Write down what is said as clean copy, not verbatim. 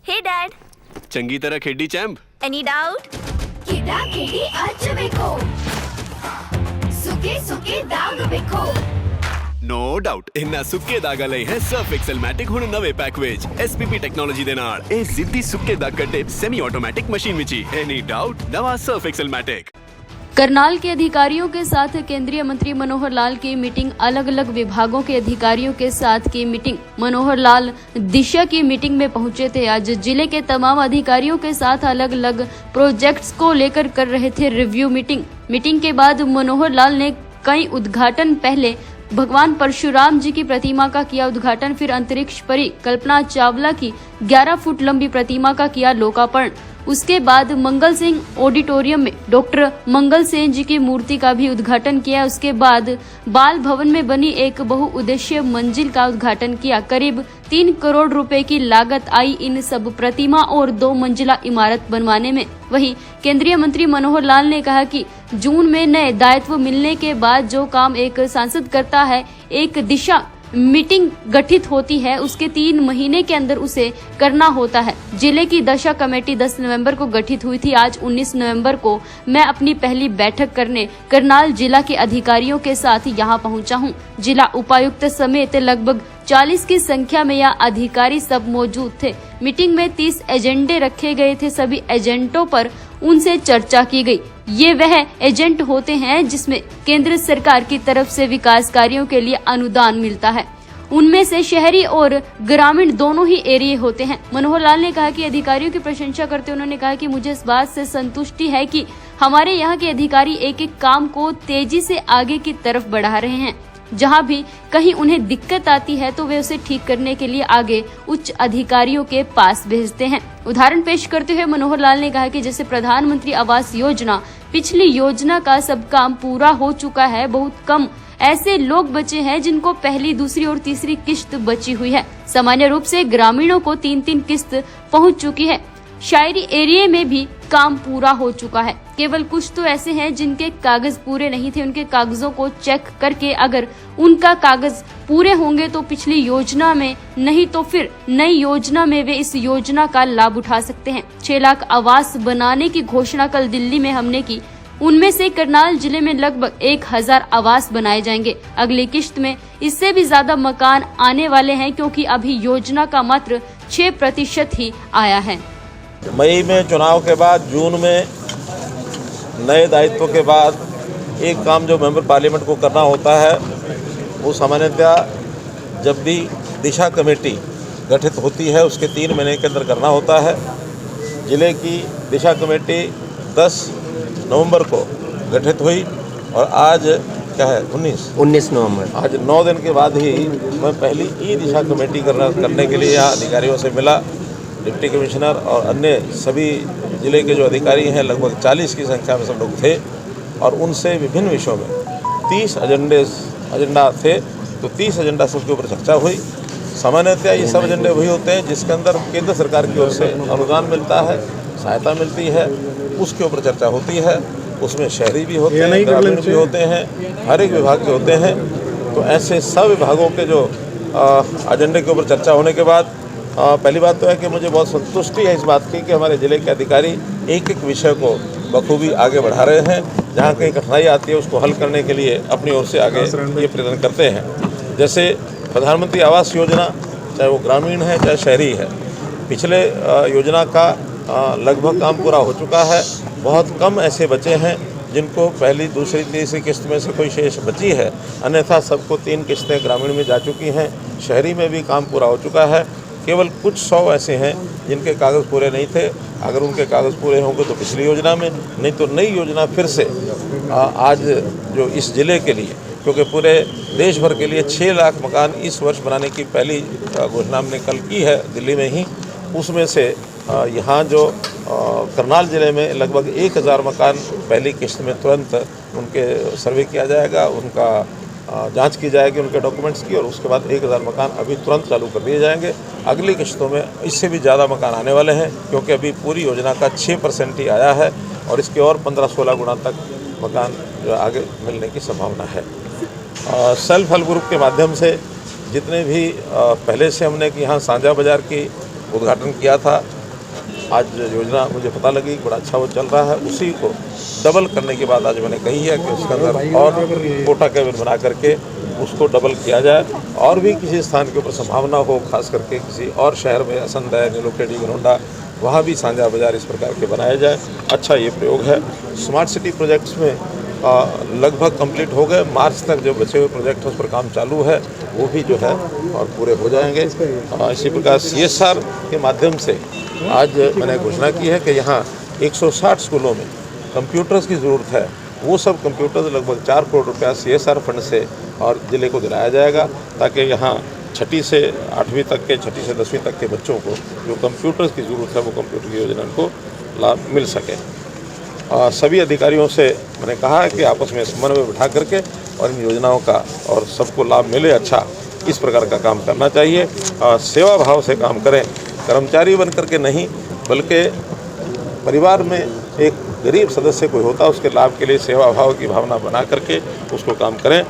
Hey Dad, चंगी तरह खेडी चैंप। any doubt? ಕಿಡ ಕಿಡಿ ಹಚ್ಚಬೇಕು ಸುಖಿ ಸುಖಿ ದಾಗ ಬೇಕು नो डाउट इन्ना सुक्के दागा लई है सर्फ एक्सेल मैटिक हुण नवे पैक विच एसपीपी टेक्नोलॉजी दे नाल ए जिद्दी सुक्के दाग कड्डे सेमी ऑटोमेटिक मशीन विच ही एनी डाउट नवा सर्फ एक्सेल मैटिक। करनाल के अधिकारियों के साथ केंद्रीय मंत्री मनोहर लाल की मीटिंग। अलग अलग विभागों के अधिकारियों के साथ की मीटिंग। मनोहर लाल दिशा की मीटिंग में पहुंचे थे। आज जिले के तमाम अधिकारियों के साथ अलग अलग प्रोजेक्ट्स को लेकर कर रहे थे रिव्यू मीटिंग के बाद मनोहर लाल ने कई उद्घाटन। पहले भगवान परशुराम जी की प्रतिमा का किया उद्घाटन, फिर अंतरिक्ष परी कल्पना चावला की 11 फुट लंबी प्रतिमा का किया लोकार्पण। उसके बाद मंगल सिंह ऑडिटोरियम में डॉक्टर मंगल सेन जी की मूर्ति का भी उद्घाटन किया। उसके बाद बाल भवन में बनी एक बहुउद्देशीय मंजिल का उद्घाटन किया। करीब 3 करोड़ रुपए की लागत आई इन सब प्रतिमा और 2 मंजिला इमारत बनवाने में। वहीं केंद्रीय मंत्री मनोहर लाल ने कहा कि जून में नए दायित्व मिलने के बाद जो काम एक सांसद करता है, एक दिशा मीटिंग गठित होती है, उसके 3 महीने के अंदर उसे करना होता है। जिले की दशा कमेटी 10 नवंबर को गठित हुई थी। आज 19 नवंबर को मैं अपनी पहली बैठक करने करनाल जिला के अधिकारियों के साथ यहां पहुंचा हूं। जिला उपायुक्त समेत लगभग 40 की संख्या में यह अधिकारी सब मौजूद थे। मीटिंग में 30 एजेंडे रखे गए थे। सभी एजेंटों पर उनसे चर्चा की गई। ये वह एजेंट होते हैं जिसमें केंद्र सरकार की तरफ से विकास कार्यों के लिए अनुदान मिलता है। उनमें से शहरी और ग्रामीण दोनों ही एरिया होते हैं। मनोहर लाल ने कहा कि अधिकारियों की प्रशंसा करते उन्होंने कहा कि मुझे इस बात से संतुष्टि है कि हमारे यहाँ के अधिकारी एक एक काम को तेजी से आगे की तरफ बढ़ा रहे हैं। जहाँ भी कहीं उन्हें दिक्कत आती है तो वे उसे ठीक करने के लिए आगे उच्च अधिकारियों के पास भेजते हैं। उदाहरण पेश करते हुए मनोहर लाल ने कहा कि जैसे प्रधानमंत्री आवास योजना, पिछली योजना का सब काम पूरा हो चुका है। बहुत कम ऐसे लोग बचे हैं जिनको पहली, दूसरी और तीसरी किस्त बची हुई है। सामान्य रूप से ग्रामीणों को 3-3 किस्त पहुंच चुकी है। शायरी एरिया में भी काम पूरा हो चुका है। केवल कुछ तो ऐसे हैं जिनके कागज पूरे नहीं थे। उनके कागजों को चेक करके अगर उनका कागज पूरे होंगे तो पिछली योजना में, नहीं तो फिर नई योजना में वे इस योजना का लाभ उठा सकते हैं। 6 लाख आवास बनाने की घोषणा कल दिल्ली में हमने की। उनमें से करनाल जिले में लगभग 1000 आवास बनाए जाएंगे। अगली किश्त में इससे भी ज्यादा मकान आने वाले हैं क्योंकि अभी योजना का मात्र 6% ही आया है। मई में चुनाव के बाद, जून में नए दायित्व के बाद एक काम जो मेंबर पार्लियामेंट को करना होता है वो सामान्यतः जब भी दिशा कमेटी गठित होती है उसके 3 महीने के अंदर करना होता है। जिले की दिशा कमेटी 10 नवंबर को गठित हुई और आज क्या है 19 नवंबर, आज 9 दिन के बाद ही मैं पहली ई दिशा कमेटी करने के लिए यहाँ अधिकारियों से मिला। डिप्टी कमिश्नर और अन्य सभी जिले के जो अधिकारी हैं, लगभग 40 की संख्या में सब लोग थे और उनसे विभिन्न विषयों में 30 एजेंडा थे। तो 30 एजेंडा सबके ऊपर चर्चा हुई। सामान्यतः ये सब एजेंडे वही होते हैं जिसके अंदर केंद्र सरकार की ओर से अनुदान मिलता है, सहायता मिलती है, उसके ऊपर चर्चा होती है। उसमें शहरी भी होते हैं, ग्रामीण भी होते हैं, हर एक विभाग के होते हैं। तो ऐसे सब विभागों के जो एजेंडे के ऊपर चर्चा होने के बाद पहली बात तो है कि मुझे बहुत संतुष्टि है इस बात की कि हमारे ज़िले के अधिकारी एक एक विषय को बखूबी आगे बढ़ा रहे हैं। जहाँ कहीं कठिनाई आती है उसको हल करने के लिए अपनी ओर से आगे ये प्रयत्न करते हैं। जैसे प्रधानमंत्री आवास योजना, चाहे वो ग्रामीण है चाहे शहरी है, पिछले योजना का लगभग काम पूरा हो चुका है। बहुत कम ऐसे बचे हैं जिनको पहली, दूसरी, तीसरी किस्त में से कोई शेष बची है, अन्यथा सबको 3 किस्तें ग्रामीण में जा चुकी हैं। शहरी में भी काम पूरा हो चुका है। केवल कुछ 100 ऐसे हैं जिनके कागज़ पूरे नहीं थे। अगर उनके कागज़ पूरे होंगे तो पिछली योजना में, नहीं तो नई योजना फिर से आज जो इस ज़िले के लिए, क्योंकि पूरे देश भर के लिए 6 लाख मकान इस वर्ष बनाने की पहली घोषणा हमने कल की है दिल्ली में ही। उसमें से यहाँ जो करनाल ज़िले में लगभग 1000 मकान पहली किस्त में तुरंत उनके सर्वे किया जाएगा, उनका जांच की जाएगी उनके डॉक्यूमेंट्स की, और उसके बाद 1000 मकान अभी तुरंत चालू कर दिए जाएंगे। अगली किस्तों में इससे भी ज़्यादा मकान आने वाले हैं क्योंकि अभी पूरी योजना का 6% ही आया है और इसके और 15-16 गुना तक मकान जो आगे मिलने की संभावना है। सेल्फ हेल्प ग्रुप के माध्यम से जितने भी पहले से हमने कि यहाँ साझा बाज़ार की उद्घाटन किया था। आज योजना मुझे पता लगी बड़ा अच्छा वो चल रहा है, उसी को डबल करने की बात आज मैंने कही है कि उसके अंदर और कोटा केबिन बना करके उसको डबल किया जाए और भी किसी स्थान के ऊपर संभावना हो, खास करके किसी और शहर में असंध है, नीलोखेड़ी, गरोंडा, वहाँ भी साझा बाजार इस प्रकार के बनाए जाए। अच्छा ये प्रयोग है। स्मार्ट सिटी प्रोजेक्ट्स में लगभग कंप्लीट हो गए। मार्च तक जो बचे हुए प्रोजेक्ट उस पर काम चालू है, वो भी जो है और पूरे हो जाएंगे। इसी प्रकार CSR के माध्यम से आज मैंने घोषणा की है कि यहाँ 160 स्कूलों में कंप्यूटर्स की ज़रूरत है। वो सब कंप्यूटर्स लगभग 4 करोड़ रुपया CSR फंड से और ज़िले को दिलाया जाएगा, ताकि यहाँ 6ठी से 8वीं तक के, 6ठी से 10वीं तक के बच्चों को जो कंप्यूटर्स की ज़रूरत है वो कंप्यूटर की योजना को लाभ मिल सके। सभी अधिकारियों से मैंने कहा है कि आपस में समन्वय बिठा करके और इन योजनाओं का और सबको लाभ मिले, अच्छा इस प्रकार का काम करना चाहिए। सेवा भाव से काम करें, कर्मचारी बन करके नहीं, बल्कि परिवार में एक गरीब सदस्य कोई होता है उसके लाभ के लिए सेवा भाव की भावना बना करके उसको काम करें।